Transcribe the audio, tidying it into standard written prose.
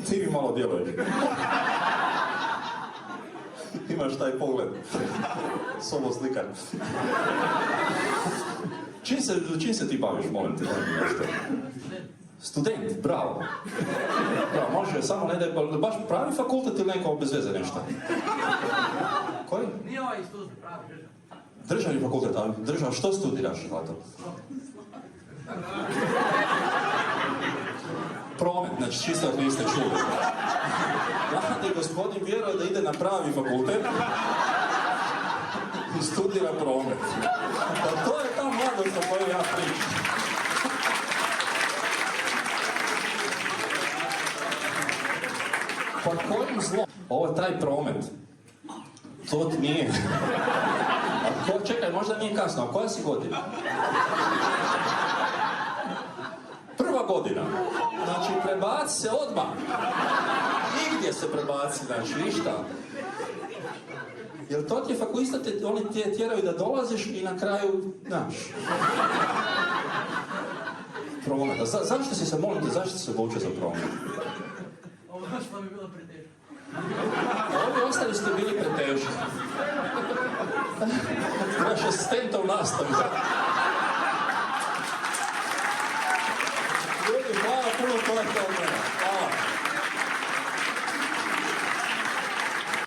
Ti mi malo djeluješ. Imaš taj pogled. Sobo slikar. Čim se ti baviš, molim te? Student, bravo. Bravo, može, samo ne da je baš pravi fakultet ili neko bez veze nešto. Koji? Nije ovaj studij, pravi državni. Državni fakultet, a država, što studiraš, Zlato? Promet, znači čisto ako niste čuli. Mladi gospodin vjeruje da ide na pravi fakultet i studira promet. Pa to je ta mladost o kojoj ja pričam. Pa kojim zlom? Ovo je taj promet. To ti nije. Čekaj, možda nije kasno, a koja si godina? Prva godina. Znači, prebaci se odmah. Nigdje se prebaci, znači, ništa. Jer to ti je fakulista, oni ti tjeraju da dolaziš i na kraju, znaš. Promet. Zašto si se, molim te, zašto si se odlučio za promet? Ovo što mi je bilo preteško. Ovi ostali ste bili preteški. Naš asistenta u nastavi.